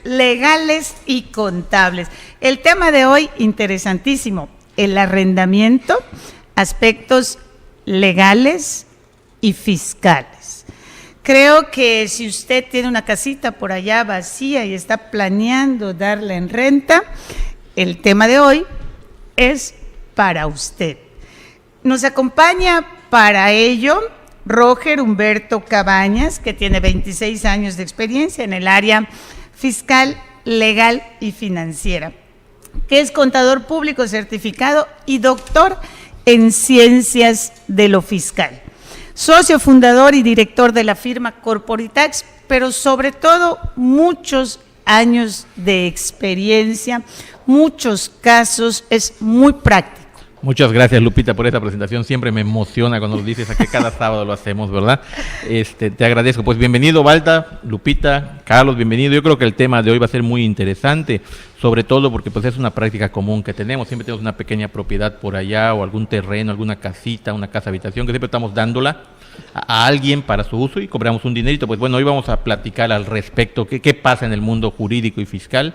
Legales y contables. El tema de hoy, interesantísimo, el arrendamiento, aspectos legales y fiscales. Creo que si usted tiene una casita por allá vacía y está planeando darla en renta, el tema de hoy es para usted. Nos acompaña para ello Roger Humberto Cabañas, que tiene 26 años de experiencia en el área fiscal, legal y financiera, que es contador público certificado y doctor en ciencias de lo fiscal. Socio fundador y director de la firma Corporitax, pero sobre todo muchos años de experiencia, muchos casos, es muy práctico. Muchas gracias, Lupita, por esta presentación. Siempre me emociona cuando nos dices a que cada sábado lo hacemos, ¿verdad? Te agradezco. Pues bienvenido, Balta, Lupita, Carlos, bienvenido. Yo creo que el tema de hoy va a ser muy interesante, sobre todo porque pues es una práctica común que tenemos. Siempre tenemos una pequeña propiedad por allá o algún terreno, alguna casita, una casa habitación que siempre estamos dándola a alguien para su uso y cobramos un dinerito. Pues bueno, hoy vamos a platicar al respecto. ¿Qué pasa en el mundo jurídico y fiscal?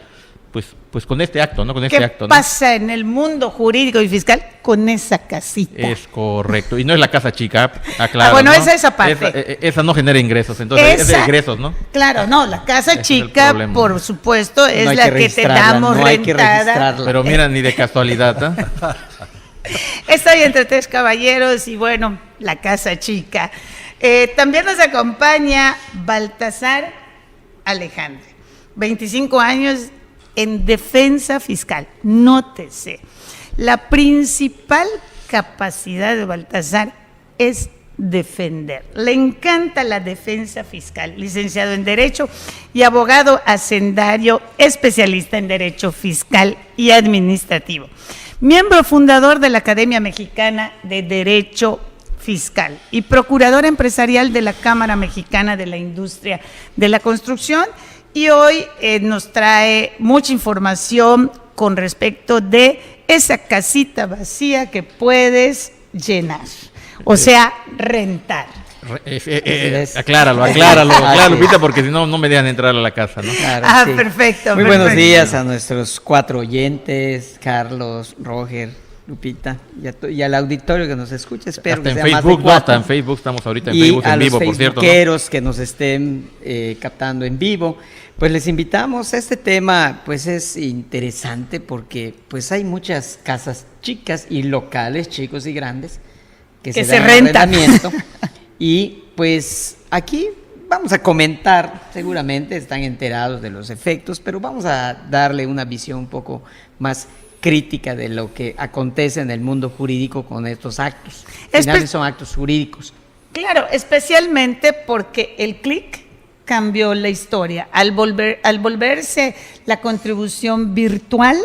Pues con este acto, ¿no? Con este acto, ¿no? ¿Qué pasa en el mundo jurídico y fiscal con esa casita? Es correcto. Y no es la casa chica, aclaro. Bueno, ¿no? Es esa parte. Esa no genera ingresos, entonces es de ingresos, ¿no? Claro, no, la casa chica, por supuesto, es no la que te damos no rentada. Pero mira, ni de casualidad, ¿eh? Estoy entre tres caballeros y bueno, la casa chica. También nos acompaña Baltasar Alejandre, 25 años en defensa fiscal. Nótese, la principal capacidad de Baltasar es defender. Le encanta la defensa fiscal, licenciado en Derecho y abogado hacendario, especialista en Derecho Fiscal y Administrativo. Miembro fundador de la Academia Mexicana de Derecho Fiscal y procurador empresarial de la Cámara Mexicana de la Industria de la Construcción. Y hoy nos trae mucha información con respecto de esa casita vacía que puedes llenar, o sea, rentar. Acláralo, Lupita, porque si no, no me dejan entrar a la casa, ¿no? Claro, sí. Perfecto. Muy buenos días a nuestros 4 oyentes, Carlos, Roger, Lupita, y al auditorio que nos escucha. Espero hasta que en sea Facebook, más de 4. hasta en Facebook estamos ahorita en y Facebook en vivo, por cierto, ¿no? Y a los que nos estén captando en vivo, pues les invitamos. Este tema pues es interesante porque pues hay muchas casas chicas y locales, chicos y grandes, que se rentan. Y pues aquí vamos a comentar, seguramente están enterados de los efectos, pero vamos a darle una visión un poco más crítica de lo que acontece en el mundo jurídico con estos actos. Finalmente son actos jurídicos. Claro, especialmente porque el clic cambió la historia. Al volverse la contribución virtual,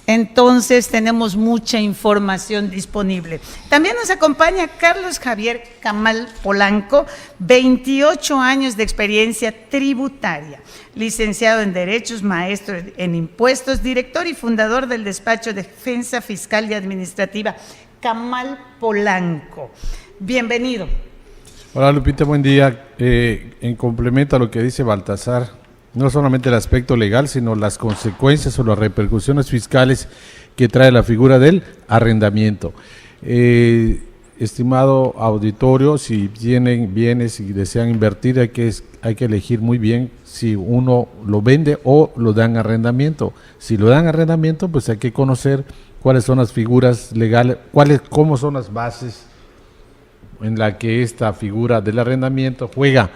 entonces tenemos mucha información disponible. También nos acompaña Carlos Javier Camal Polanco, 28 años de experiencia tributaria, licenciado en Derechos, maestro en Impuestos, director y fundador del despacho de Defensa Fiscal y Administrativa, Camal Polanco. Bienvenido. Hola Lupita, buen día. En complemento a lo que dice Baltasar, no solamente el aspecto legal, sino las consecuencias o las repercusiones fiscales que trae la figura del arrendamiento. Estimado auditorio, si tienen bienes y desean invertir, hay que elegir muy bien si uno lo vende o lo dan arrendamiento. Si lo dan arrendamiento, pues hay que conocer cuáles son las figuras legales, cómo son las bases en la que esta figura del arrendamiento juega,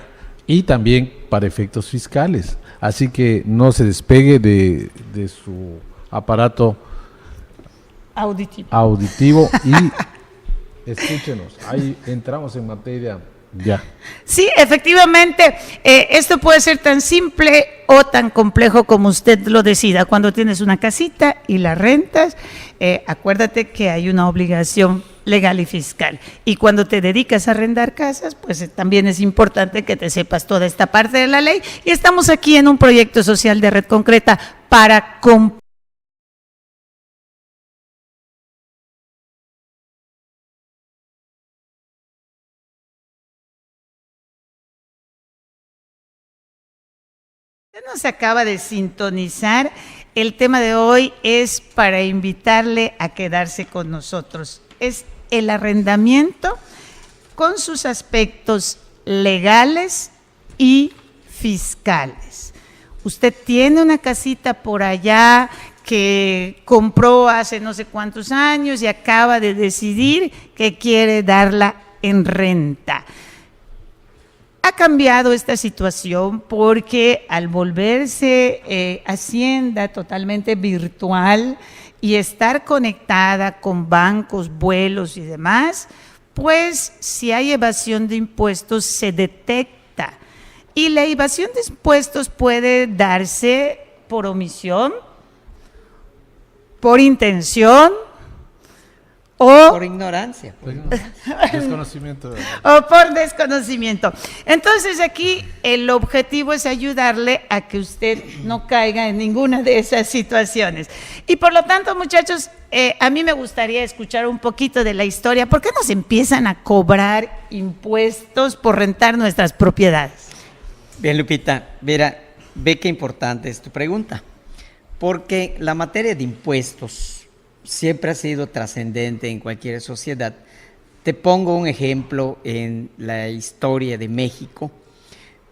y también para efectos fiscales. Así que no se despegue de su aparato auditivo y escúchenos. Ahí entramos en materia ya. Sí, efectivamente, esto puede ser tan simple o tan complejo como usted lo decida. Cuando tienes una casita y la rentas, acuérdate que hay una obligación legal y fiscal. Y cuando te dedicas a arrendar casas, pues también es importante que te sepas toda esta parte de la ley. Y estamos aquí en un proyecto social de Red Concreta para nos acaba de sintonizar. El tema de hoy es para invitarle a quedarse con nosotros. Es el arrendamiento con sus aspectos legales y fiscales. Usted tiene una casita por allá que compró hace no sé cuántos años y acaba de decidir que quiere darla en renta. Ha cambiado esta situación porque al volverse Hacienda totalmente virtual y estar conectada con bancos, vuelos y demás, pues si hay evasión de impuestos se detecta. Y la evasión de impuestos puede darse por omisión, por intención, o por ignorancia. Desconocimiento. O por desconocimiento. Entonces aquí el objetivo es ayudarle a que usted no caiga en ninguna de esas situaciones. Y por lo tanto, muchachos, a mí me gustaría escuchar un poquito de la historia. ¿Por qué nos empiezan a cobrar impuestos por rentar nuestras propiedades? Bien, Lupita, mira, ve qué importante es tu pregunta. Porque la materia de impuestos siempre ha sido trascendente en cualquier sociedad. Te pongo un ejemplo en la historia de México.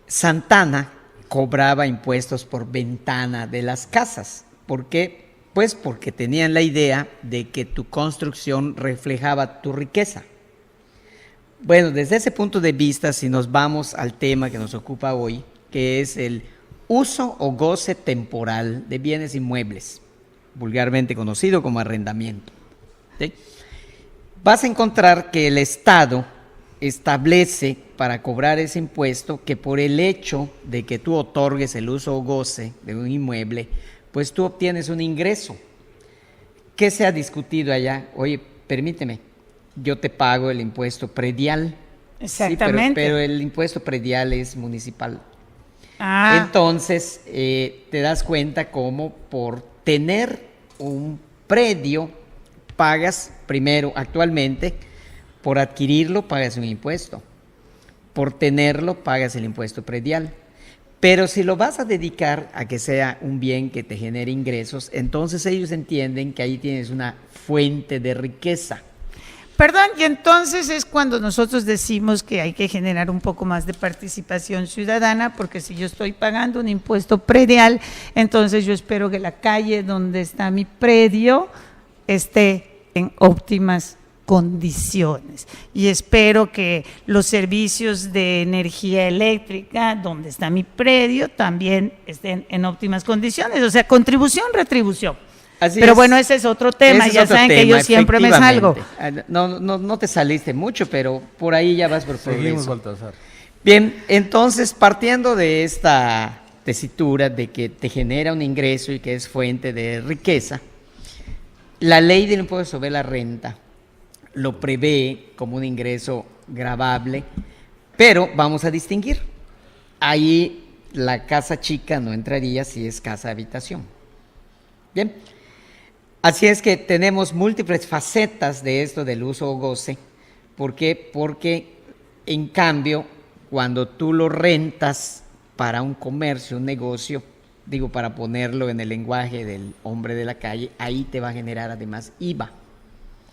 Santana cobraba impuestos por ventana de las casas. ¿Por qué? Pues porque tenían la idea de que tu construcción reflejaba tu riqueza. Bueno, desde ese punto de vista, si nos vamos al tema que nos ocupa hoy, que es el uso o goce temporal de bienes inmuebles, vulgarmente conocido como arrendamiento. ¿Sí? Vas a encontrar que el Estado establece para cobrar ese impuesto que por el hecho de que tú otorgues el uso o goce de un inmueble, pues tú obtienes un ingreso. ¿Qué se ha discutido allá? Oye, permíteme, yo te pago el impuesto predial. Exactamente. Sí, pero el impuesto predial es municipal. Ah. Entonces, te das cuenta cómo por tener un predio pagas primero, actualmente, por adquirirlo pagas un impuesto, por tenerlo pagas el impuesto predial, pero si lo vas a dedicar a que sea un bien que te genere ingresos, entonces ellos entienden que ahí tienes una fuente de riqueza. Perdón, y entonces es cuando nosotros decimos que hay que generar un poco más de participación ciudadana, porque si yo estoy pagando un impuesto predial, entonces yo espero que la calle donde está mi predio esté en óptimas condiciones. Y espero que los servicios de energía eléctrica donde está mi predio también estén en óptimas condiciones. O sea, contribución, retribución. Así pero es. bueno, ese es otro tema, ya saben que yo siempre me salgo. No te saliste mucho, pero por ahí ya vas por Seguimos, progreso. Baltasar. Bien, entonces partiendo de esta tesitura de que te genera un ingreso y que es fuente de riqueza, la ley del impuesto sobre la renta lo prevé como un ingreso gravable, pero vamos a distinguir. Ahí la casa chica no entraría si es casa habitación. Bien. Así es que tenemos múltiples facetas de esto del uso o goce. ¿Por qué? Porque en cambio, cuando tú lo rentas para un comercio, un negocio, digo para ponerlo en el lenguaje del hombre de la calle, ahí te va a generar además IVA.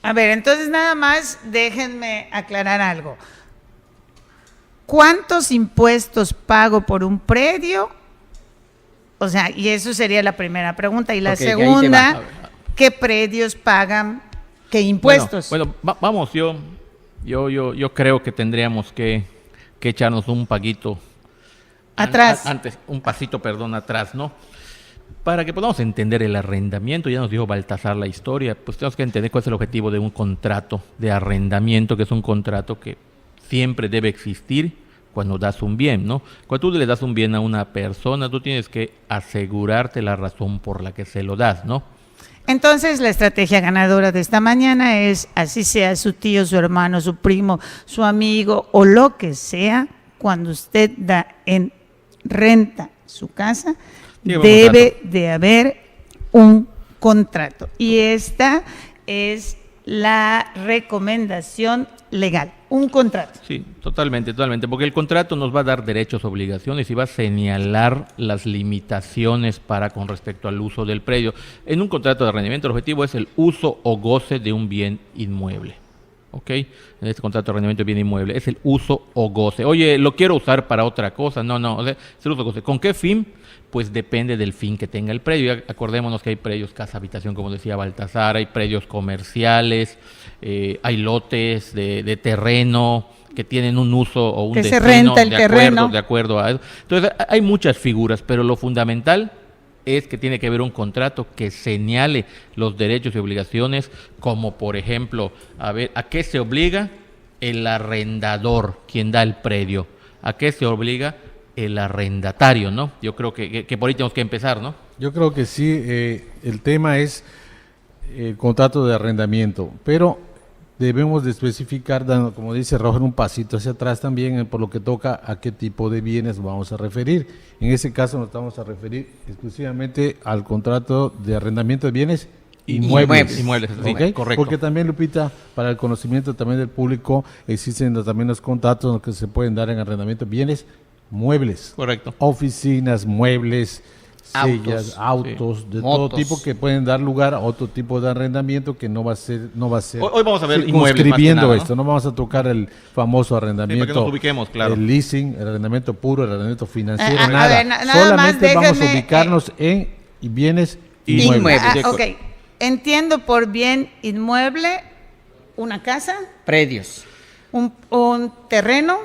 A ver, entonces nada más déjenme aclarar algo. ¿Cuántos impuestos pago por un predio? O sea, y eso sería la primera pregunta. Y la segunda, ¿qué predios pagan qué impuestos? Bueno, vamos, yo creo que tendríamos que echarnos un paguito atrás. Un pasito atrás, ¿no? Para que podamos entender el arrendamiento, ya nos dijo Baltasar la historia, pues tenemos que entender cuál es el objetivo de un contrato de arrendamiento, que es un contrato que siempre debe existir cuando das un bien, ¿no? Cuando tú le das un bien a una persona, tú tienes que asegurarte la razón por la que se lo das, ¿no? Entonces, la estrategia ganadora de esta mañana es, así sea su tío, su hermano, su primo, su amigo o lo que sea, cuando usted da en renta su casa, debe de haber un contrato. Y esta es la recomendación legal, un contrato. Sí, totalmente, porque el contrato nos va a dar derechos, obligaciones y va a señalar las limitaciones para con respecto al uso del predio. En un contrato de arrendamiento el objetivo es el uso o goce de un bien inmueble. ¿Ok? En este contrato de arrendamiento de bien inmueble es el uso o goce. Oye, lo quiero usar para otra cosa. No, o sea, es el uso o goce. ¿Con qué fin? Pues depende del fin que tenga el predio. Ya acordémonos que hay predios casa habitación, como decía Baltasar, hay predios comerciales, hay lotes de terreno que tienen un uso o un que destino se renta el terreno. de acuerdo a eso. Entonces, hay muchas figuras, pero lo fundamental es que tiene que haber un contrato que señale los derechos y obligaciones, como por ejemplo, ¿a qué se obliga el arrendador, quien da el predio? ¿A qué se obliga el arrendatario, no? Yo creo que por ahí tenemos que empezar, ¿no? Yo creo que sí, el tema es el contrato de arrendamiento, pero debemos de especificar, dando, como dice Roger, un pasito hacia atrás también por lo que toca a qué tipo de bienes vamos a referir. En ese caso nos vamos a referir exclusivamente al contrato de arrendamiento de bienes inmuebles. Inmuebles, sí, ¿Okay? correcto. Porque también, Lupita, para el conocimiento también del público, existen también los contratos que se pueden dar en arrendamiento de bienes muebles. Correcto. Oficinas, muebles, sillas, autos, de motos, todo tipo que pueden dar lugar a otro tipo de arrendamiento que no va a ser Hoy vamos a ver inmuebles circunscribiendo más que nada, esto, ¿no? Vamos a tocar el famoso arrendamiento, para que nos ubiquemos, claro. el leasing, el arrendamiento puro, el arrendamiento financiero, A nada. ver, nada Solamente más vamos a déjeme, ubicarnos en bienes Inmuebles. inmuebles. Ok, entiendo por bien inmueble una casa, Predios. un terreno,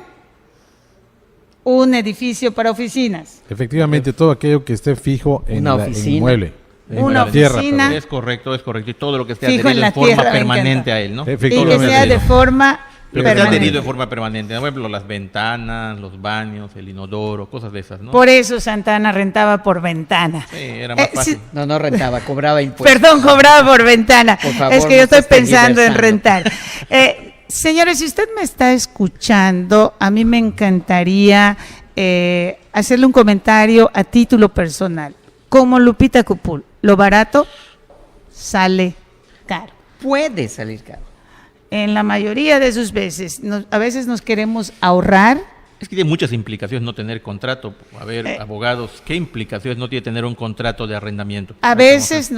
un edificio para oficinas. Efectivamente, todo aquello que esté fijo en Una en el oficina. inmueble, en Una la tierra. oficina. perdón. Es correcto. Y todo lo que esté Fijo en adherido la en forma tierra, me permanente encanta. a él, ¿no? Y que Efectivamente. sea de forma Lo que esté permanente. adherido de forma permanente. Por ejemplo, las ventanas, los baños, el inodoro, cosas de esas, ¿no? Por eso Santana rentaba por ventana. Sí, era más fácil. No rentaba, cobraba impuestos. Perdón, cobraba por ventana. Por favor, es que yo no estoy se esté pensando en diversando. rentar. Señores, si usted me está escuchando, a mí me encantaría hacerle un comentario a título personal. Como Lupita Cupul, lo barato sale caro. Puede salir caro. En la mayoría de sus veces, a veces nos queremos ahorrar. Es que tiene muchas implicaciones no tener contrato. A ver, abogados, ¿qué implicaciones no tiene tener un contrato de arrendamiento? A veces,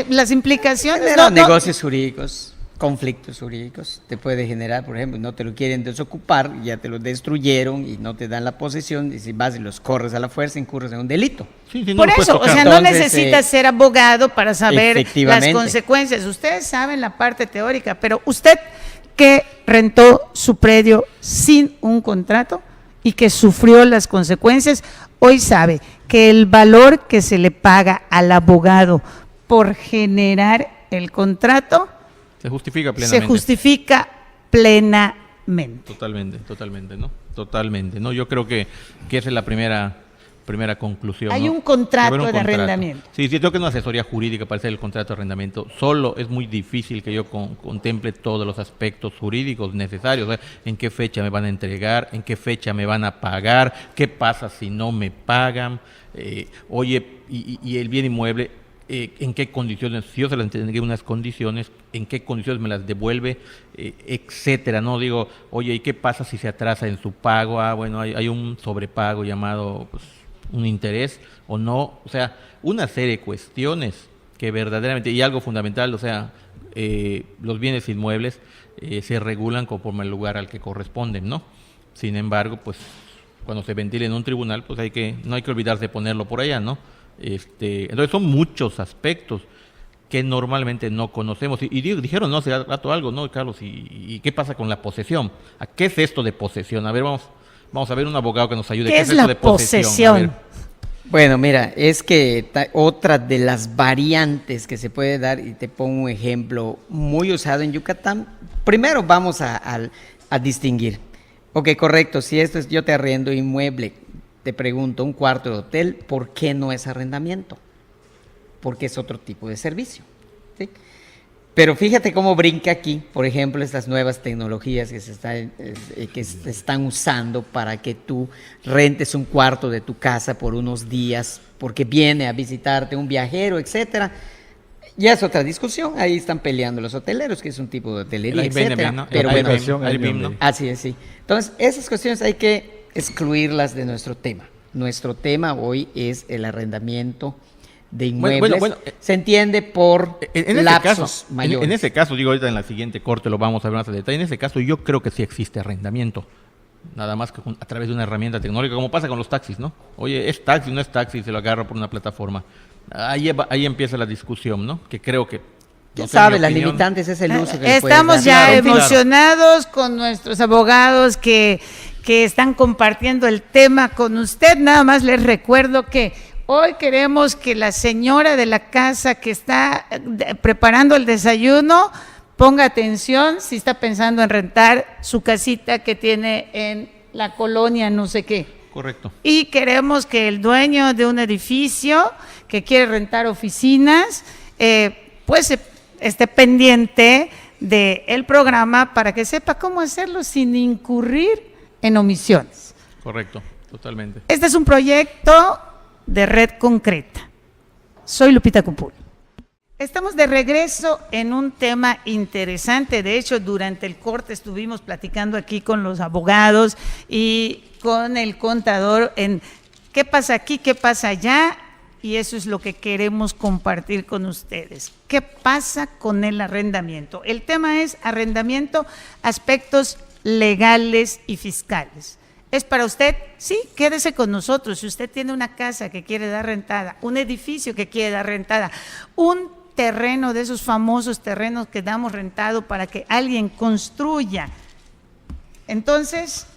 las implicaciones... Genera negocios jurídicos, conflictos jurídicos. Te puede generar, por ejemplo, no te lo quieren desocupar, ya te lo destruyeron y no te dan la posesión. Y si vas y los corres a la fuerza, incurres en un delito. Sí, no Por lo puedes eso, o tocar. sea, no Entonces, necesitas ser abogado para saber las efectivamente. consecuencias. Ustedes saben la parte teórica, pero usted que rentó su predio sin un contrato y que sufrió las consecuencias, hoy sabe que el valor que se le paga al abogado por generar el contrato Se justifica plenamente. se justifica plenamente. Totalmente, ¿no? Totalmente, ¿no? Yo creo que esa es la primera conclusión. Hay ¿no? un contrato Debe haber de arrendamiento. Sí, tengo que una asesoría jurídica para hacer el contrato de arrendamiento. Solo es muy difícil que yo contemple todos los aspectos jurídicos necesarios. O sea, en qué fecha me van a entregar, en qué fecha me van a pagar, qué pasa si no me pagan, oye, y el bien inmueble, en qué condiciones, si yo se las entregué unas condiciones, en qué condiciones me las devuelve, etcétera, ¿no? Digo, oye, ¿y qué pasa si se atrasa en su pago? Bueno, hay un sobrepago llamado, pues, un interés o no, o sea, una serie de cuestiones que verdaderamente, y algo fundamental, o sea, los bienes inmuebles se regulan conforme al lugar al que corresponden, ¿no? Sin embargo, pues, cuando se ventile en un tribunal, pues no hay que olvidarse de ponerlo por allá, ¿no? Entonces son muchos aspectos que normalmente no conocemos. Y dijeron, no, hace rato algo, ¿no, Carlos? ¿Y qué pasa con la posesión? ¿A qué es esto de posesión? A ver, vamos a ver un abogado que nos ayude. ¿Qué es esto la de posesión? posesión? A ver. Bueno, mira, es que otra de las variantes que se puede dar, y te pongo un ejemplo muy usado en Yucatán. Primero vamos a distinguir. Ok, correcto, si esto es yo te arrendo inmueble, te pregunto, un cuarto de hotel, ¿por qué no es arrendamiento? porque es otro tipo de servicio, ¿sí? Pero fíjate cómo brinca aquí, por ejemplo, estas nuevas tecnologías que se están usando para que tú rentes un cuarto de tu casa por unos días porque viene a visitarte un viajero, etcétera. Ya es otra discusión, ahí están peleando los hoteleros, que es un tipo de hotelería, etcétera. ¿no? Pero bueno, Airbnb, ¿no? así es, sí. Entonces, esas cuestiones hay que excluirlas de nuestro tema. Nuestro tema hoy es el arrendamiento de inmuebles. Se entiende por lapsos mayores. En ese caso, digo, ahorita en la siguiente corte lo vamos a ver más a detalle. En ese caso, yo creo que sí existe arrendamiento. Nada más que a través de una herramienta tecnológica, como pasa con los taxis, ¿no? Oye, ¿es taxi o no es taxi? Se lo agarra por una plataforma. Ahí empieza la discusión, ¿no? Que creo que... Ya sabe, las limitantes es el uso que estamos ya Claro, emocionados con nuestros abogados que están compartiendo el tema con usted. Nada más les recuerdo que hoy queremos que la señora de la casa que está preparando el desayuno ponga atención si está pensando en rentar su casita que tiene en la colonia no sé qué. Correcto. Y queremos que el dueño de un edificio que quiere rentar oficinas, pues esté pendiente del programa para que sepa cómo hacerlo sin incurrir en omisiones. Correcto, totalmente. Este es un proyecto de Red Concreta. Soy Lupita Cupul. Estamos de regreso en un tema interesante. De hecho, durante el corte estuvimos platicando aquí con los abogados y con el contador en qué pasa aquí, qué pasa allá, y eso es lo que queremos compartir con ustedes. ¿Qué pasa con el arrendamiento? El tema es arrendamiento, aspectos legales y fiscales. ¿Es para usted? Sí, quédese con nosotros. Si usted tiene una casa que quiere dar rentada, un edificio que quiere dar rentada, un terreno de esos famosos terrenos que damos rentado para que alguien construya, entonces,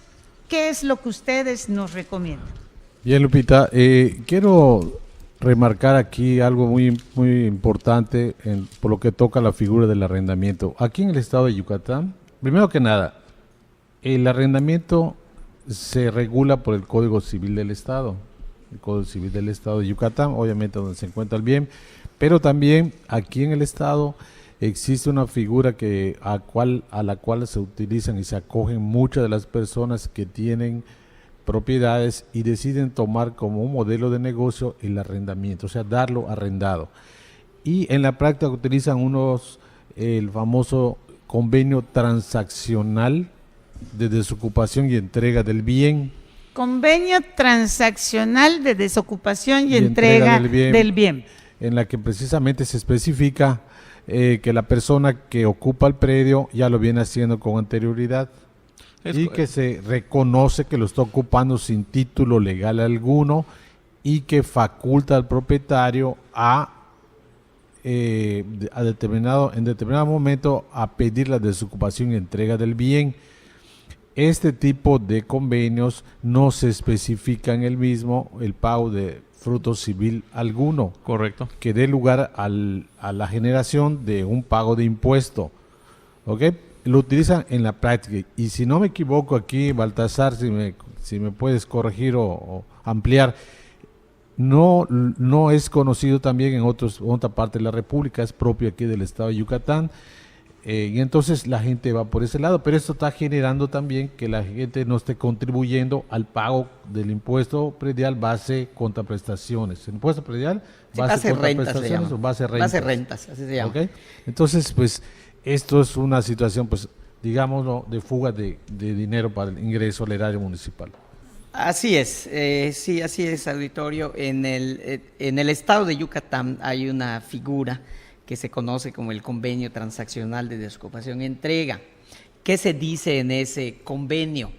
¿qué es lo que ustedes nos recomiendan? Bien, Lupita, quiero remarcar aquí algo muy importante por lo que toca la figura del arrendamiento. Aquí en el estado de Yucatán, primero que nada, el arrendamiento se regula por el Código Civil del Estado, el Código Civil del Estado de Yucatán, obviamente donde se encuentra el bien, pero también aquí en el estado existe una figura a la cual se utilizan y se acogen muchas de las personas que tienen propiedades y deciden tomar como un modelo de negocio el arrendamiento, o sea, darlo arrendado. Y en la práctica utilizan el famoso convenio transaccional de desocupación y entrega del bien. Convenio transaccional de desocupación y entrega del bien. En la que precisamente se especifica que la persona que ocupa el predio ya lo viene haciendo con anterioridad y que se reconoce que lo está ocupando sin título legal alguno y que faculta al propietario en determinado momento a pedir la desocupación y entrega del bien. Este tipo de convenios no se especifica en el mismo el pago de fruto civil alguno. Correcto. Que dé lugar a la generación de un pago de impuesto. ¿Ok? Lo utilizan en la práctica. Y si no me equivoco aquí, Baltasar, si me puedes corregir o ampliar, no es conocido también en otra parte de la República, es propio aquí del estado de Yucatán. Y entonces la gente va por ese lado, pero esto está generando también que la gente no esté contribuyendo al pago del impuesto predial base contra prestaciones. El impuesto predial base contra rentas, prestaciones o base rentas. Base rentas, así se llama. ¿Okay? Entonces, pues esto es una situación, pues digámoslo, de fuga de dinero para el ingreso al erario municipal. Así es, sí, así es, auditorio. En el estado de Yucatán hay una figura que se conoce como el convenio transaccional de desocupación y entrega. ¿Qué se dice en ese convenio?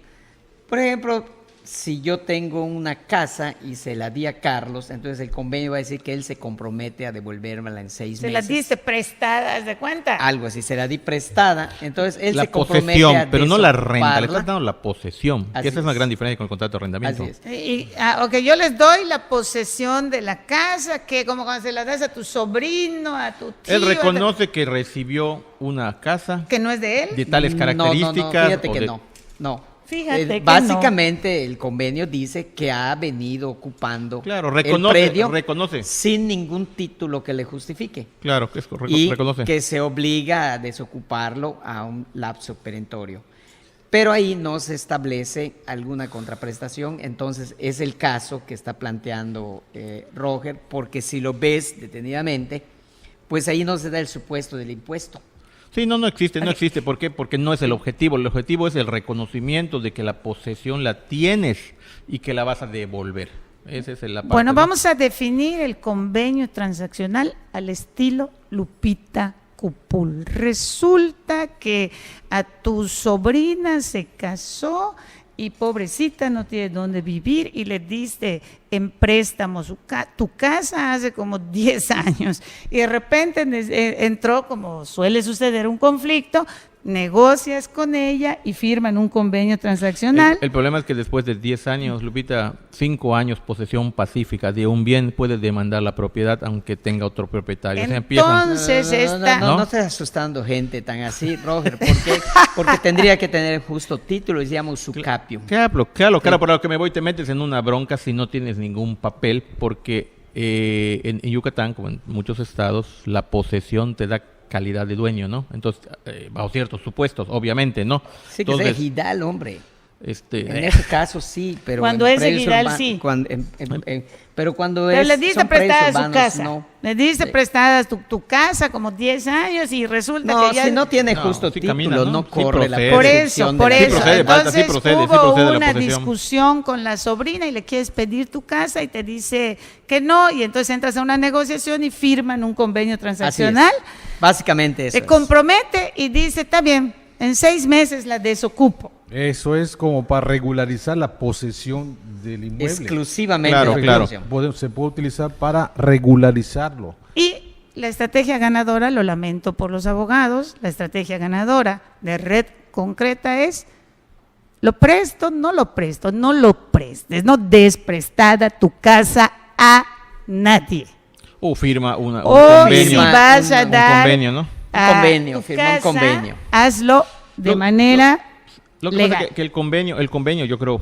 Por ejemplo, si yo tengo una casa y se la di a Carlos, entonces el convenio va a decir que él se compromete a devolvérmela en 6 meses. Se la diste prestada, ¿haz de cuenta? Algo así, se la di prestada, entonces él la se compromete posesión, a pero no la renta, le desocuparla. estás dando la posesión. Que esa es una gran diferencia con el contrato de arrendamiento. Así es. Ok, yo les doy la posesión de la casa, que como cuando se la das a tu sobrino, a tu tío. Él reconoce que recibió una casa que no es de él. de tales características. No, fíjate o que de- no. Fíjate que básicamente el convenio dice que ha venido ocupando Claro, el reconoce, predio reconoce. sin ningún título que le justifique. Claro, que es correcto, Y reconoce. que se obliga a desocuparlo a un lapso perentorio. Pero ahí no se establece alguna contraprestación, entonces es el caso que está planteando Roger, porque si lo ves detenidamente, pues ahí no se da el supuesto del impuesto. Sí, no existe, no existe. ¿Por qué? Porque no es el objetivo. El objetivo es el reconocimiento de que la posesión la tienes y que la vas a devolver. Esa es la parte. Bueno, ¿no? vamos a definir el convenio transaccional al estilo Lupita Cupul. Resulta que a tu sobrina se casó y pobrecita no tiene dónde vivir y le diste en préstamo tu casa hace como 10 años y de repente entró, como suele suceder, un conflicto, negocias con ella y firman un convenio transaccional. El problema es que después de 10 años, Lupita, 5 años posesión pacífica de un bien, puedes demandar la propiedad aunque tenga otro propietario. O sea, empiezan- Entonces esta... No estés asustando gente tan así, Roger, porque tendría que tener justo título, y se llama usucapio. Claro, por lo que me voy, te metes en una bronca si no tienes ningún papel, porque en Yucatán, como en muchos estados, la posesión te da calidad de dueño, ¿no? Entonces, bajo ciertos supuestos, obviamente, ¿no? Sí, que Entonces, sea ejidal, hombre. En eh, ese caso sí, pero Cuando en es predios ejidal, urbanos- sí. pero cuando Pero es le diste son predios prestada su urbanos, casa. no. Le diste Sí. prestada tu casa como 10 años y resulta No, que ya... si no tiene No, justo sí título, camina, ¿no? no Sí corre la procede. Por prescripción eso, por de la eso. Sí procede, Balta, sí Entonces procede hubo la una posesión. discusión con la sobrina y le quieres pedir tu casa y te dice que no, y entonces entras a una negociación y firman un convenio Así es. transaccional, Básicamente eso se es. compromete y dice, está bien, en 6 meses la desocupo. Eso es como para regularizar la posesión del inmueble. Exclusivamente. Claro, de claro. posesión. Se puede utilizar para regularizarlo. Y la estrategia ganadora, lo lamento por los abogados, la estrategia ganadora de Red Concreta es: lo presto, no lo prestes, no des prestada tu casa a nadie. o firma un O si convenio. vas a un dar convenio, ¿no? a convenio, tu firma un casa, convenio. hazlo de Lo- manera Lo que pasa legal. es que el convenio, yo creo,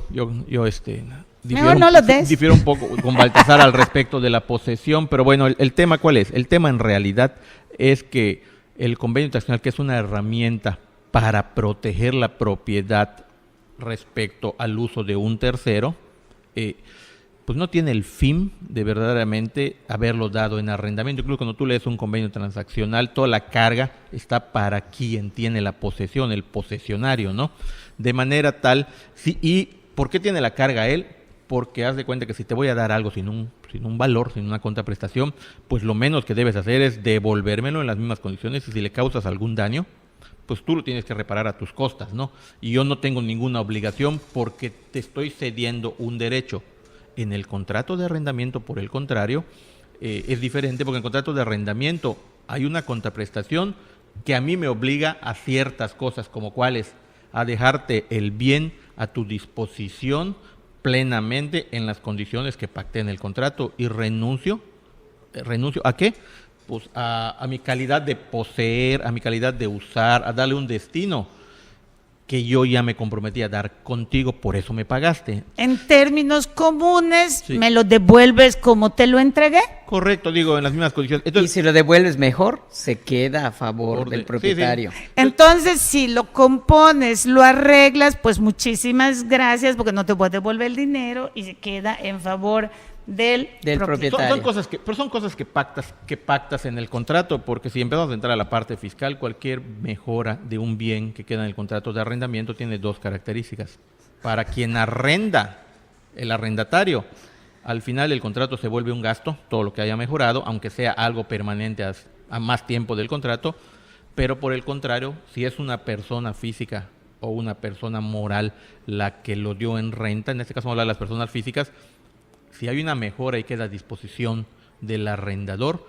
Mejor no lo des. difiero un poco con Baltasar al respecto de la posesión, pero bueno, el tema ¿cuál es? El tema en realidad es que el convenio transaccional, que es una herramienta para proteger la propiedad respecto al uso de un tercero, pues no tiene el fin de verdaderamente haberlo dado en arrendamiento. Incluso cuando tú lees un convenio transaccional, toda la carga está para quien tiene la posesión, el posesionario, ¿no? De manera tal, ¿y por qué tiene la carga él? Porque haz de cuenta que si te voy a dar algo sin un valor, sin una contraprestación, pues lo menos que debes hacer es devolvérmelo en las mismas condiciones, y si le causas algún daño, pues tú lo tienes que reparar a tus costas, ¿no? Y yo no tengo ninguna obligación porque te estoy cediendo un derecho. En el contrato de arrendamiento, por el contrario, es diferente, porque en el contrato de arrendamiento hay una contraprestación que a mí me obliga a ciertas cosas, como cuáles: a dejarte el bien a tu disposición plenamente en las condiciones que pacté en el contrato, y renuncio ¿a qué? Pues a mi calidad de poseer, a mi calidad de usar, a darle un destino que yo ya me comprometí a dar contigo, por eso me pagaste. En términos comunes, Sí. me lo devuelves como te lo entregué. Correcto, digo, en las mismas condiciones. Y Entonces, si lo devuelves mejor, se queda a favor Por de- del sí, propietario. Entonces, si lo compones, lo arreglas, pues muchísimas gracias, porque no te voy a devolver el dinero y se queda en favor del propietario. son cosas que pactas en el contrato, porque si empezamos a entrar a la parte fiscal, cualquier mejora de un bien que queda en el contrato de arrendamiento tiene dos características. Para quien arrenda, el arrendatario, al final el contrato se vuelve un gasto, todo lo que haya mejorado, aunque sea algo permanente a más tiempo del contrato. Pero por el contrario, si es una persona física o una persona moral la que lo dio en renta, en este caso vamos a hablar de las personas físicas, si hay una mejora y queda a disposición del arrendador,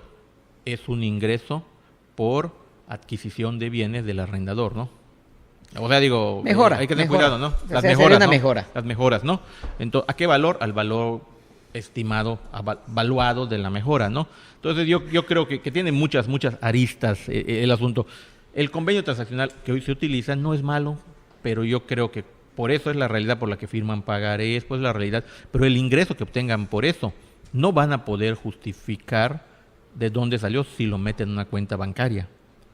es un ingreso por adquisición de bienes del arrendador, ¿no? O sea, digo, Mejora, hay que tener mejora. cuidado, ¿no? O sea, sería una mejora. Las mejoras, ¿no? Entonces, ¿a qué valor? Al valor estimado, valuado de la mejora, ¿no? Entonces, yo creo que tiene muchas aristas el asunto. El convenio transaccional que hoy se utiliza no es malo, pero yo creo que Por eso es la realidad por la que firman pagarés, pues la realidad. Pero el ingreso que obtengan por eso no van a poder justificar de dónde salió si lo meten en una cuenta bancaria,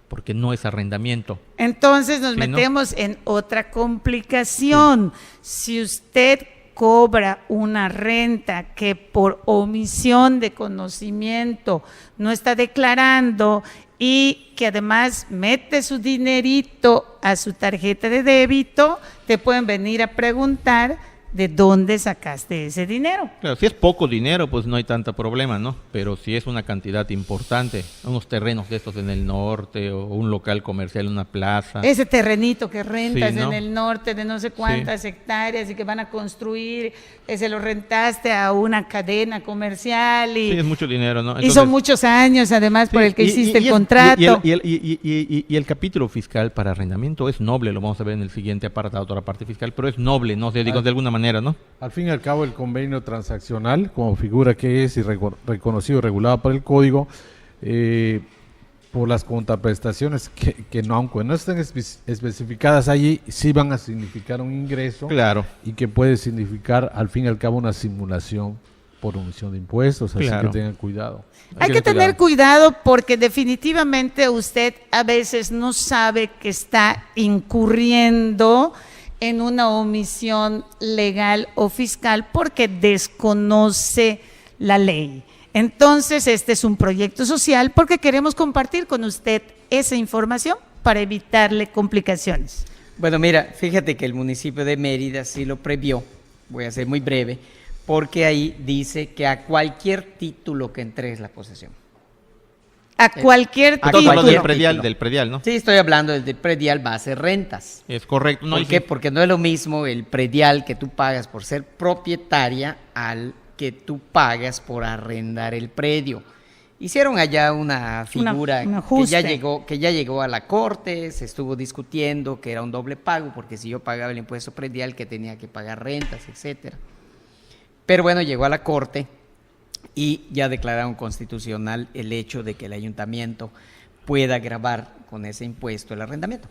porque no es arrendamiento. Entonces nos Sí, ¿no? metemos en otra complicación. Si usted cobra una renta que por omisión de conocimiento no está declarando y que además mete su dinerito a su tarjeta de débito, te pueden venir a preguntar de dónde sacaste ese dinero. Claro, si es poco dinero, pues no hay tanta problema, ¿no? Pero si es una cantidad importante, unos terrenos de estos en el norte o un local comercial en una plaza. Ese terrenito que rentas Sí, ¿no? en el norte de no sé cuántas hectáreas y que van a construir, se lo rentaste a una cadena comercial y, Sí, es mucho dinero, ¿no? y son muchos años además por Sí, el que hiciste el es- contrato. y el capítulo fiscal para arrendamiento es noble, lo vamos a ver en el siguiente apartado, toda la parte fiscal, pero es noble, ¿no? Se digo de alguna manera, ¿no? Al fin y al cabo, el convenio transaccional, como figura que es y reconocido y regulado por el código, por las contraprestaciones que no, aunque no estén especificadas allí, sí van a significar un ingreso Claro. y que puede significar al fin y al cabo una simulación por omisión de impuestos, así Claro. que tengan cuidado. Hay que tener cuidado porque definitivamente usted a veces no sabe que está incurriendo en una omisión legal o fiscal porque desconoce la ley. Entonces, este es un proyecto social porque queremos compartir con usted esa información para evitarle complicaciones. Bueno, mira, fíjate que el municipio de Mérida sí lo previó, voy a ser muy breve, porque ahí dice que a cualquier título que entregues la posesión. A cualquier A Todo lo cualquier del predial, título. del predial, ¿no? Sí, estoy hablando del predial base rentas. Es correcto. No, ¿Por y qué? sí. Porque no es lo mismo el predial que tú pagas por ser propietaria al que tú pagas por arrendar el predio. Hicieron allá una figura un ajuste. que ya llegó a la corte, se estuvo discutiendo que era un doble pago, porque si yo pagaba el impuesto predial, que tenía que pagar rentas, etcétera. Pero bueno, llegó a la corte y ya declararon constitucional el hecho de que el ayuntamiento pueda gravar con ese impuesto el arrendamiento.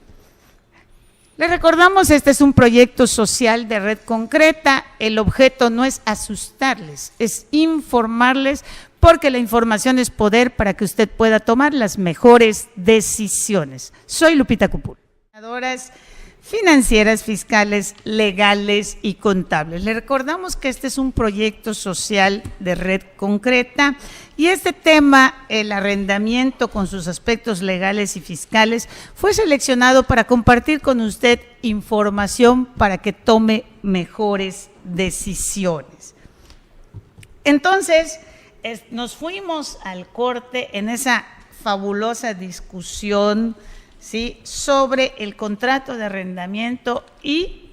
Les recordamos, este es un proyecto social de Red Concreta. El objeto no es asustarles, es informarles, porque la información es poder para que usted pueda tomar las mejores decisiones. Soy Lupita Cupul. Financieras, fiscales, legales y contables. Le recordamos que este es un proyecto social de Red Concreta y este tema, el arrendamiento con sus aspectos legales y fiscales, fue seleccionado para compartir con usted información para que tome mejores decisiones. Entonces, nos fuimos al corte en esa fabulosa discusión, ¿sí?, sobre el contrato de arrendamiento y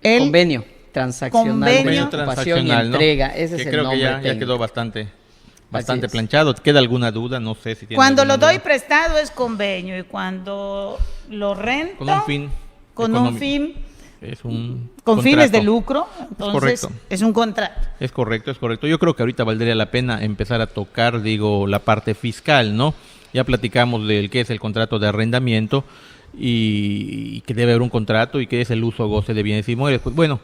el Convenio transaccional, Convenio de ocupación y transaccional, ¿no? entrega, ese Que es el creo que nombre ya técnico. quedó bastante Así es. planchado. ¿Queda alguna duda? No sé si tiene Cuando lo alguna doy duda. prestado es convenio y cuando lo rento Con un fin con un económico. fin, Es un con fines de contrato. lucro, entonces correcto. es un contrato. Es correcto, es correcto. Yo creo que ahorita valdría la pena empezar a tocar, la parte fiscal, ¿no? Ya platicamos del qué es el contrato de arrendamiento y que debe haber un contrato y qué es el uso o goce de bienes inmuebles. Pues bueno,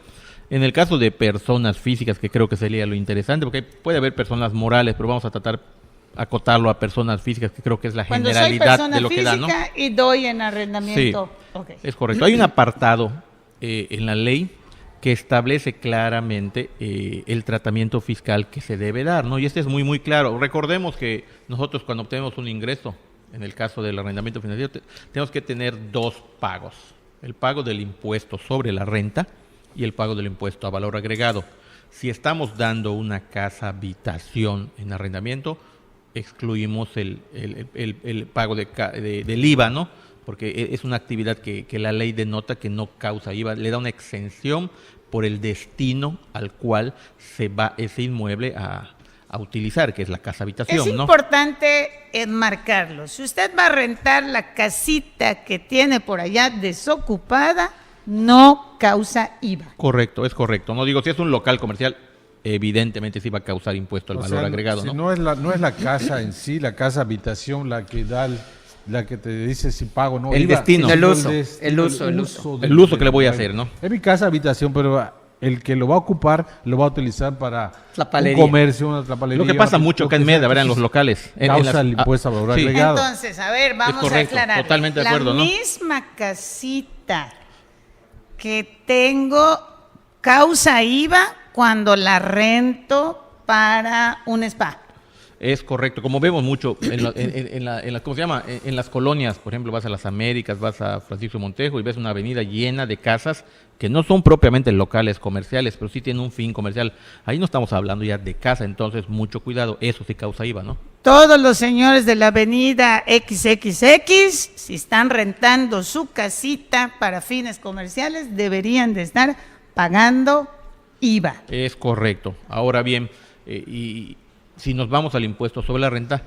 en el caso de personas físicas, que creo que sería lo interesante, porque puede haber personas morales, pero vamos a tratar acotarlo a personas físicas, que creo que es la Cuando soy generalidad persona de lo que da, ¿no? física y doy en arrendamiento. Ok. Es correcto. Hay un apartado en la ley que establece claramente el tratamiento fiscal que se debe dar, ¿no? Y este es muy, muy claro. Recordemos que nosotros cuando obtenemos un ingreso, en el caso del arrendamiento financiero, tenemos que tener dos pagos. El pago del impuesto sobre la renta y el pago del impuesto a valor agregado. Si estamos dando una casa habitación en arrendamiento, excluimos el pago del IVA, ¿no? Porque es una actividad que la ley denota que no causa IVA, le da una exención por el destino al cual se va ese inmueble a utilizar, que es la casa habitación, Es ¿no? importante enmarcarlo. Si usted va a rentar la casita que tiene por allá desocupada, no causa IVA. Correcto, es correcto. No digo, si es un local comercial, evidentemente sí va a causar impuesto al O valor sea, agregado, si ¿no? no es la casa en sí, la casa habitación la que da la que te dice si pago o no. El destino. El uso, del el uso. El uso que le voy a hacer, ¿no? En mi casa habitación, pero el que lo va a ocupar lo va a utilizar para Tlapalería. un comercio, una tlapalería. Lo que pasa mucho acá en Mérida, ¿verdad? En los Entonces, locales. causa el impuesto a valor sí. agregado. Entonces, a ver, vamos correcto, a aclarar. totalmente de acuerdo, La ¿no? misma casita que tengo causa IVA cuando la rento para un spa. Es correcto, como vemos mucho ¿cómo se llama? En las colonias, por ejemplo, vas a las Américas, vas a Francisco Montejo y ves una avenida llena de casas que no son propiamente locales comerciales, pero sí tienen un fin comercial. Ahí no estamos hablando ya de casa, entonces mucho cuidado, eso sí causa IVA, ¿no? Todos los señores de la avenida XXX, si están rentando su casita para fines comerciales, deberían de estar pagando IVA. Es correcto. Ahora bien, y si nos vamos al impuesto sobre la renta,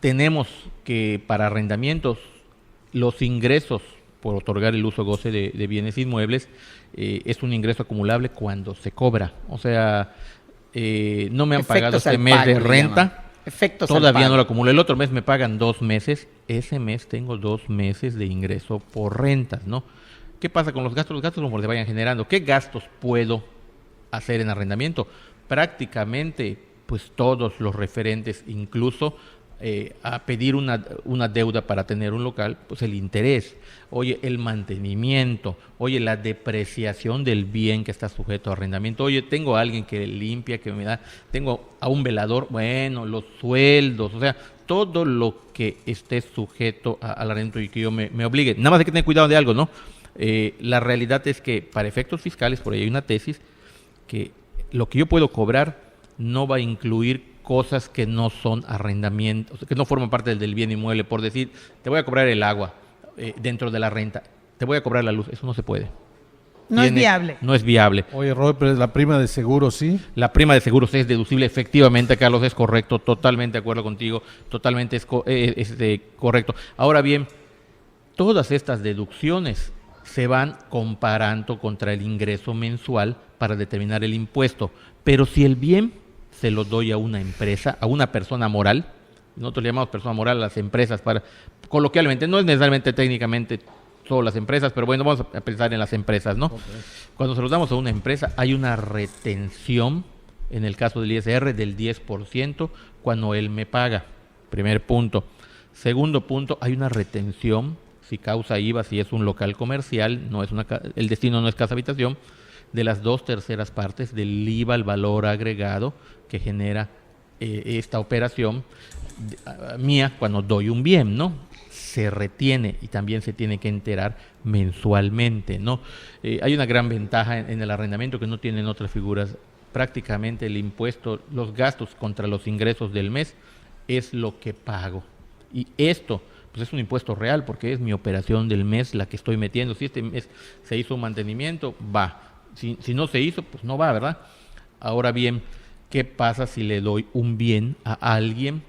tenemos que para arrendamientos los ingresos por otorgar el uso goce de bienes inmuebles es un ingreso acumulable cuando se cobra. O sea, no me han pagado Efectos este al mes pago, de le renta, llaman. Efectos al todavía pago. no lo acumulo. El otro mes me pagan 2 meses, ese mes tengo 2 meses de ingreso por rentas, ¿no? ¿Qué pasa con los gastos? Los gastos como se vayan generando. ¿Qué gastos puedo hacer en arrendamiento? Prácticamente, pues todos los referentes, incluso a pedir una deuda para tener un local, pues el interés, oye, el mantenimiento, oye, la depreciación del bien que está sujeto a arrendamiento, oye, tengo a alguien que limpia, que me da, tengo a un velador, bueno, los sueldos, o sea, todo lo que esté sujeto al arrendamiento y que yo me obligue. Nada más hay que tener cuidado de algo, ¿no? La realidad es que para efectos fiscales, por ahí hay una tesis, que lo que yo puedo cobrar no va a incluir cosas que no son arrendamientos, que no forman parte del bien inmueble. Por decir, te voy a cobrar el agua dentro de la renta, te voy a cobrar la luz, eso no se puede. No es viable. No es viable. Oye, Robert, pero la prima de seguro sí. La prima de seguros es deducible, efectivamente, Carlos, es correcto, totalmente de acuerdo contigo, totalmente es correcto. Ahora bien, todas estas deducciones se van comparando contra el ingreso mensual para determinar el impuesto, pero si el bien se lo doy a una empresa, a una persona moral, nosotros le llamamos persona moral a las empresas, para coloquialmente, no es necesariamente técnicamente solo las empresas, pero bueno, vamos a pensar en las empresas, ¿no? Okay. Cuando se los damos a una empresa, hay una retención, en el caso del ISR, del 10% cuando él me paga. Primer punto. Segundo punto, hay una retención, si causa IVA, si es un local comercial, el destino no es casa habitación, de las 2/3 partes del IVA al valor agregado que genera esta operación mía cuando doy un bien, ¿no? Se retiene y también se tiene que enterar mensualmente, ¿no? Hay una gran ventaja en el arrendamiento que no tienen otras figuras. Prácticamente el impuesto, los gastos contra los ingresos del mes es lo que pago. Y esto pues es un impuesto real porque es mi operación del mes la que estoy metiendo. Si este mes se hizo un mantenimiento, va. Si no se hizo, pues no va, ¿verdad? Ahora bien, ¿qué pasa si le doy un bien a alguien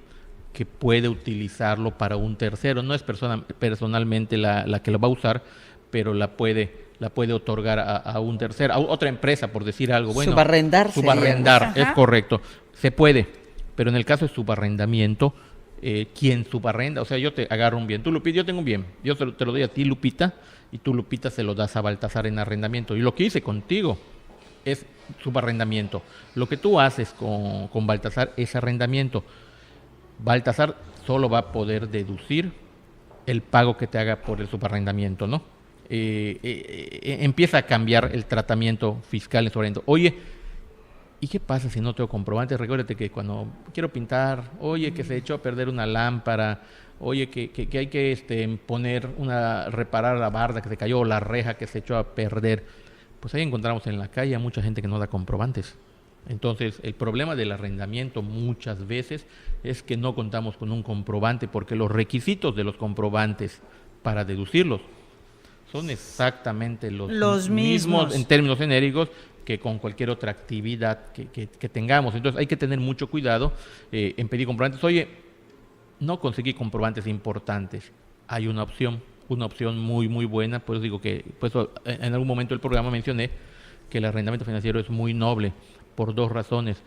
que puede utilizarlo para un tercero? No es personalmente la que lo va a usar, pero la puede otorgar a un tercero, a otra empresa, por decir algo. Bueno, subarrendar. Subarrendar, es correcto. Se puede, pero en el caso de subarrendamiento, quien subarrenda, o sea, yo te agarro un bien, tú Lupita, yo tengo un bien, yo te lo doy a ti Lupita, y tú Lupita se lo das a Baltasar en arrendamiento, y lo que hice contigo es subarrendamiento. Lo que tú haces con Baltasar es arrendamiento. Baltasar solo va a poder deducir el pago que te haga por el subarrendamiento, ¿no? Empieza a cambiar el tratamiento fiscal en su arrendamiento. Oye, ¿y qué pasa si no tengo comprobantes? Recuérdate que cuando quiero pintar, oye, que se echó a perder una lámpara, oye, que hay que reparar la barda que se cayó, o la reja que se echó a perder. Pues ahí encontramos en la calle a mucha gente que no da comprobantes. Entonces, el problema del arrendamiento muchas veces es que no contamos con un comprobante, porque los requisitos de los comprobantes para deducirlos son exactamente los mismos en términos genéricos que con cualquier otra actividad que tengamos. Entonces hay que tener mucho cuidado en pedir comprobantes. Oye, no conseguí comprobantes importantes. Hay una opción muy muy buena. Por eso digo que en algún momento del programa mencioné que el arrendamiento financiero es muy noble por 2 razones.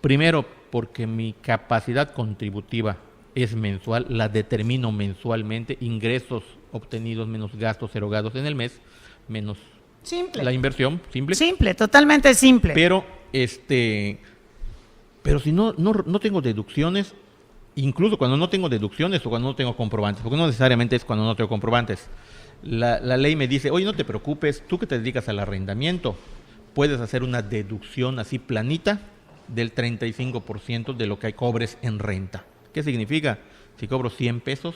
Primero, porque mi capacidad contributiva es mensual, la determino mensualmente, ingresos obtenidos menos gastos erogados en el mes, menos Simple. la inversión, simple. Simple, totalmente simple. Pero si no tengo deducciones, incluso cuando no tengo deducciones o cuando no tengo comprobantes, porque no necesariamente es cuando no tengo comprobantes. La ley me dice, oye, no te preocupes, tú que te dedicas al arrendamiento, puedes hacer una deducción así planita del 35% de lo que cobres en renta. ¿Qué significa? Si cobro 100 pesos,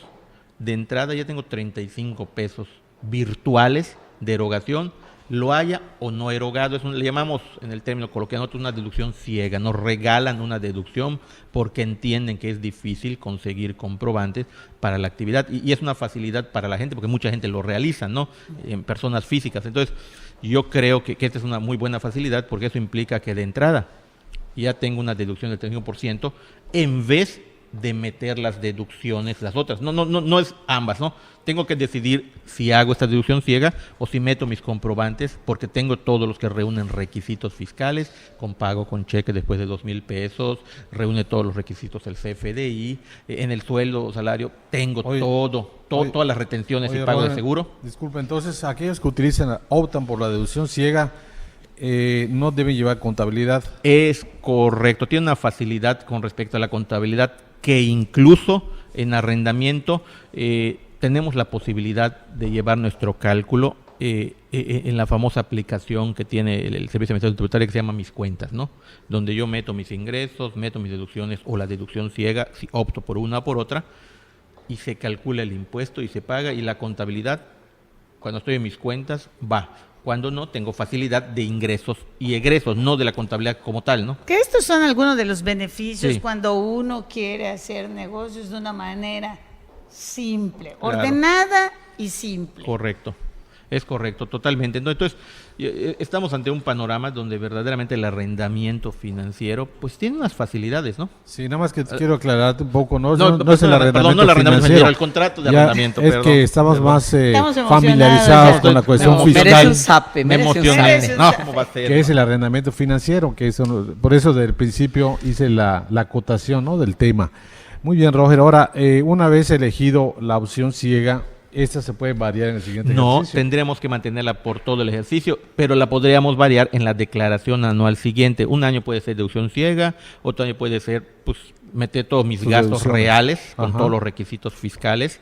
de entrada ya tengo 35 pesos virtuales de erogación, lo haya o no erogado. Le llamamos en el término coloquial una deducción ciega. Nos regalan una deducción porque entienden que es difícil conseguir comprobantes para la actividad y es una facilidad para la gente porque mucha gente lo realiza, ¿no? En personas físicas. Entonces, yo creo que esta es una muy buena facilidad porque eso implica que de entrada ya tengo una deducción del 35% en vez de meter las deducciones, las otras. No es ambas, ¿no? Tengo que decidir si hago esta deducción ciega o si meto mis comprobantes, porque tengo todos los que reúnen requisitos fiscales, con pago con cheque después de 2,000 pesos, reúne todos los requisitos del CFDI, en el sueldo o salario, tengo todas las retenciones y pago Robert, de seguro. Disculpa, entonces aquellos que optan por la deducción ciega, no deben llevar contabilidad. Es correcto, tiene una facilidad con respecto a la contabilidad que incluso en arrendamiento tenemos la posibilidad de llevar nuestro cálculo en la famosa aplicación que tiene el Servicio de Administración Tributaria que se llama Mis Cuentas, ¿no? Donde yo meto mis ingresos, meto mis deducciones o la deducción ciega, si opto por una o por otra, y se calcula el impuesto y se paga, y la contabilidad, cuando estoy en mis cuentas, va. Cuando no, tengo facilidad de ingresos y egresos, no de la contabilidad como tal, ¿no? Que estos son algunos de los beneficios Sí. cuando uno quiere hacer negocios de una manera simple, Claro. ordenada y simple. Correcto, es correcto, totalmente. Entonces, estamos ante un panorama donde verdaderamente el arrendamiento financiero, pues tiene unas facilidades, ¿no? Sí, nada más que quiero aclararte un poco, no es el perdón, arrendamiento no el arrendamiento financiero, el contrato de Ya arrendamiento, es perdón. que estamos más Estamos familiarizados emocionados. con la cuestión No, Merece fiscal, un zape, Me merece un emocioné. zape. No, ¿cómo va a ser? que es el arrendamiento financiero, que eso, por eso desde el principio hice la acotación, ¿no?, del tema. Muy bien, Roger. Ahora, una vez elegido la opción ciega, esta se puede variar en el siguiente No, ejercicio. tendremos que mantenerla por todo el ejercicio, pero la podríamos variar en la declaración anual siguiente. Un año puede ser deducción ciega, otro año puede ser, pues, meter todos mis Sus gastos deducciones. reales con Ajá. todos los requisitos fiscales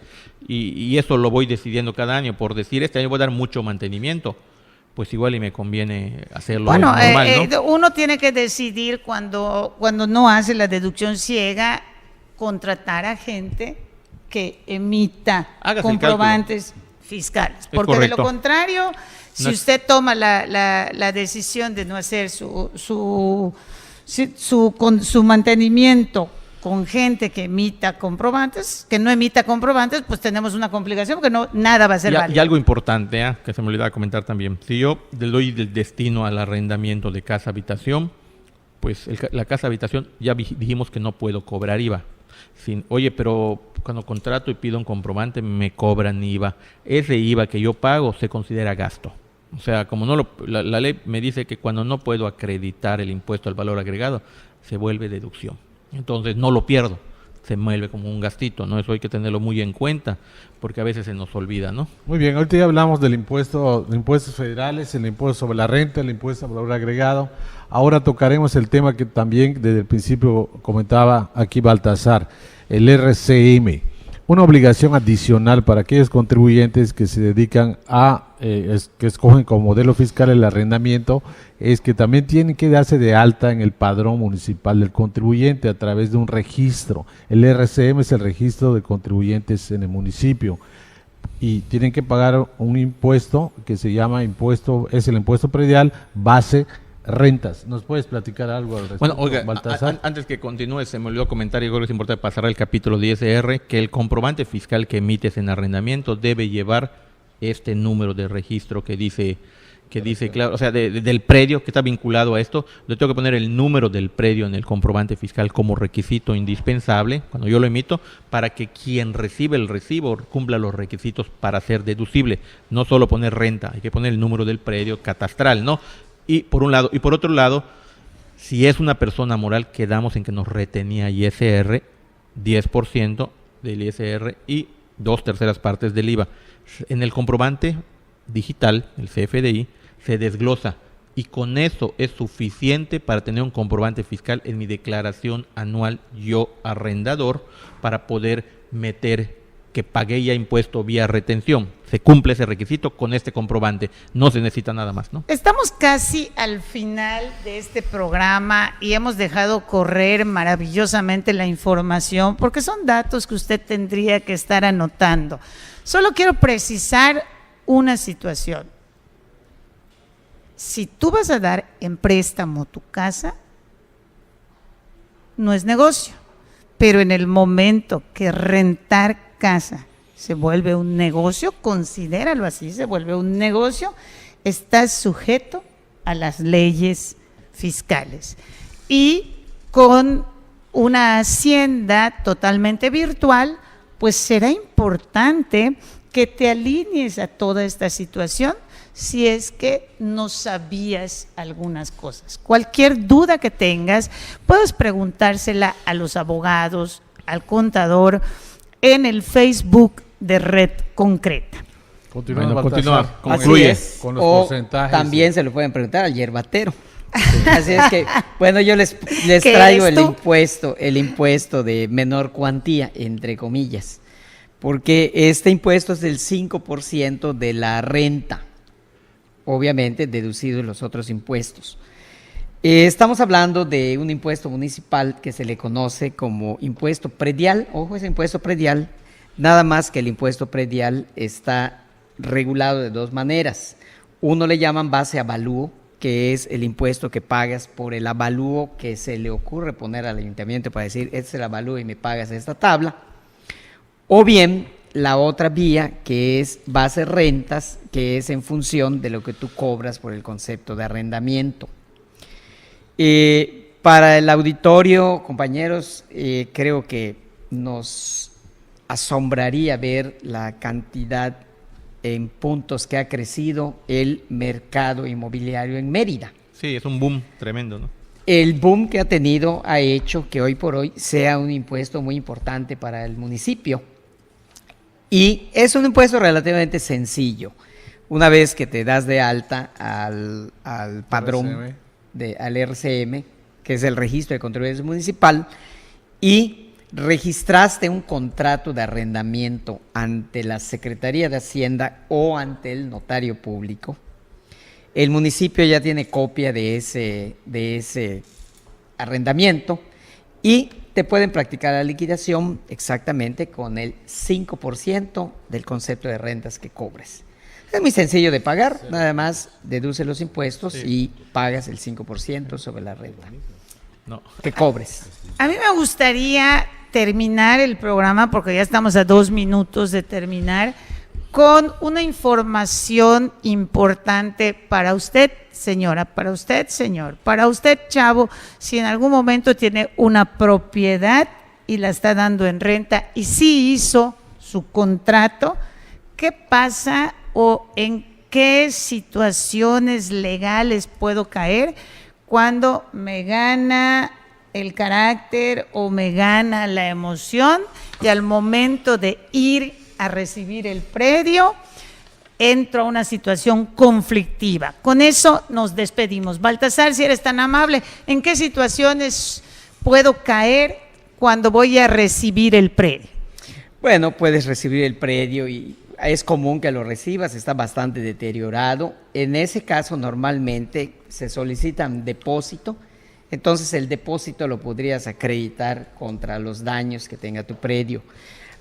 y eso lo voy decidiendo cada año. Por decir, este año voy a dar mucho mantenimiento, pues igual y me conviene hacerlo Bueno, normal, ¿no? uno tiene que decidir cuando no hace la deducción ciega, contratar a gente que emita Hágase el comprobantes fiscales. Porque de lo correcto. contrario, si No es- usted toma la decisión de no hacer su mantenimiento con gente que emita comprobantes, que no emita comprobantes, pues tenemos una complicación porque nada va a ser Y válido. algo importante, que se me olvidaba comentar también. Si yo le doy el destino al arrendamiento de casa-habitación, pues la casa-habitación ya dijimos que no puedo cobrar IVA. Oye, pero cuando contrato y pido un comprobante me cobran IVA. Ese IVA que yo pago se considera gasto. O sea, como la ley me dice que cuando no puedo acreditar el impuesto al valor agregado, se vuelve deducción. Entonces no lo pierdo, se vuelve como un gastito, ¿no? Eso hay que tenerlo muy en cuenta, porque a veces se nos olvida, ¿no? Muy bien, ahorita ya hablamos del impuesto, de impuestos federales, el impuesto sobre la renta, el impuesto al valor agregado. Ahora tocaremos el tema que también desde el principio comentaba aquí Baltasar, el RCM. Una obligación adicional para aquellos contribuyentes que se dedican que escogen como modelo fiscal el arrendamiento, es que también tienen que darse de alta en el padrón municipal del contribuyente a través de un registro. El RCM es el registro de contribuyentes en el municipio y tienen que pagar un impuesto que se llama el impuesto predial base rentas. ¿Nos puedes platicar algo al respecto, Bueno, oiga, Baltasar? antes que continúe, se me olvidó comentar, y yo creo que es importante pasar al capítulo 10R, que el comprobante fiscal que emites en arrendamiento debe llevar este número de registro que dice, claro, o sea, del predio que está vinculado a esto. Le tengo que poner el número del predio en el comprobante fiscal como requisito indispensable cuando yo lo emito, para que quien recibe el recibo cumpla los requisitos para ser deducible. No solo poner renta, hay que poner el número del predio catastral, ¿no? Y por un lado, y por otro lado, si es una persona moral, quedamos en que nos retenía ISR 10% del ISR y 2/3 partes del IVA. En el comprobante digital, el CFDI, se desglosa y con eso es suficiente para tener un comprobante fiscal en mi declaración anual yo arrendador para poder meter que pagué ya impuesto vía retención. Se cumple ese requisito con este comprobante, no se necesita nada más, ¿no? Estamos casi al final de este programa y hemos dejado correr maravillosamente la información porque son datos que usted tendría que estar anotando. Solo quiero precisar una situación. Si tú vas a dar en préstamo tu casa, no es negocio, pero en el momento que rentar casa se vuelve un negocio, considéralo así, se vuelve un negocio, estás sujeto a las leyes fiscales. Y con una hacienda totalmente virtual, pues será importante que te alinees a toda esta situación si es que no sabías algunas cosas. Cualquier duda que tengas, puedes preguntársela a los abogados, al contador, en el Facebook de Red Concreta. Bueno, Baltasar, continúa, con concluye. el- con los O porcentajes. también se lo pueden preguntar al yerbatero. Así es que, bueno, yo les ¿Qué traigo eres tú? el impuesto de menor cuantía, entre comillas, porque este impuesto es del 5% de la renta, obviamente deducidos los otros impuestos. Estamos hablando de un impuesto municipal que se le conoce como impuesto predial. Ojo, ese impuesto predial, nada más que el impuesto predial está regulado de dos maneras. Uno le llaman base avalúo, que es el impuesto que pagas por el avalúo que se le ocurre poner al ayuntamiento para decir, este es el avalúo y me pagas esta tabla. O bien la otra vía, que es base rentas, que es en función de lo que tú cobras por el concepto de arrendamiento. Para el auditorio, compañeros, creo que nos asombraría ver la cantidad en puntos que ha crecido el mercado inmobiliario en Mérida. Sí, es un boom tremendo, ¿no? El boom que ha tenido ha hecho que hoy por hoy sea un impuesto muy importante para el municipio. Y es un impuesto relativamente sencillo. Una vez que te das de alta al padrón, al RCM, que es el Registro de Contribuyentes Municipal, y registraste un contrato de arrendamiento ante la Secretaría de Hacienda o ante el notario público, el municipio ya tiene copia de ese arrendamiento y te pueden practicar la liquidación exactamente con el 5% del concepto de rentas que cobres. Es muy sencillo de pagar, nada más deduce los impuestos y pagas el 5% sobre la renta No. que cobres. A mí me gustaría terminar el programa, porque ya estamos a 2 minutos de terminar, con una información importante para usted, señora, para usted, señor, para usted, chavo, si en algún momento tiene una propiedad y la está dando en renta y sí hizo su contrato, ¿qué pasa o en qué situaciones legales puedo caer cuando me gana el carácter o me gana la emoción y al momento de ir a recibir el predio entro a una situación conflictiva? Con eso nos despedimos. Baltasar, si eres tan amable, ¿en qué situaciones puedo caer cuando voy a recibir el predio? Bueno, puedes recibir el predio y es común que lo recibas, está bastante deteriorado. En ese caso, normalmente se solicita un depósito. Entonces el depósito lo podrías acreditar contra los daños que tenga tu predio.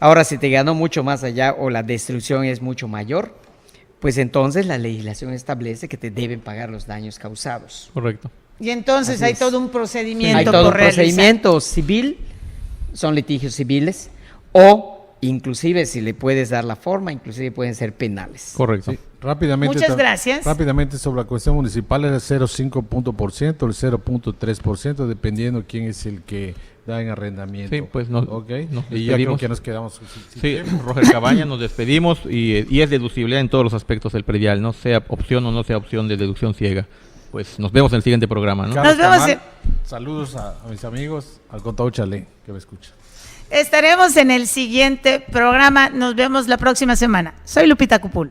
Ahora, si te ganó mucho más allá o la destrucción es mucho mayor, pues entonces la legislación establece que te deben pagar los daños causados. Correcto. Y entonces Así hay es. todo un procedimiento Hay todo por un realizar. procedimiento civil, son litigios civiles, o inclusive si le puedes dar la forma, inclusive pueden ser penales. Correcto. Sí, rápidamente. Muchas gracias. Rápidamente sobre la cuestión municipal es el 0,5%, el 0,3%, dependiendo quién es el que da en arrendamiento. Sí, pues nos- Ok. nos Y ya creo despedimos. que nos quedamos sin Sí, tiempo. Roger Cabaña, nos despedimos y es deducible en todos los aspectos del predial, no sea opción o no sea opción de deducción ciega. Pues nos vemos en el siguiente programa, ¿no? Carlos Nos vemos Camal, en- saludos a mis amigos, al contador Chalé, que me escucha. Estaremos en el siguiente programa. Nos vemos la próxima semana. Soy Lupita Cupul.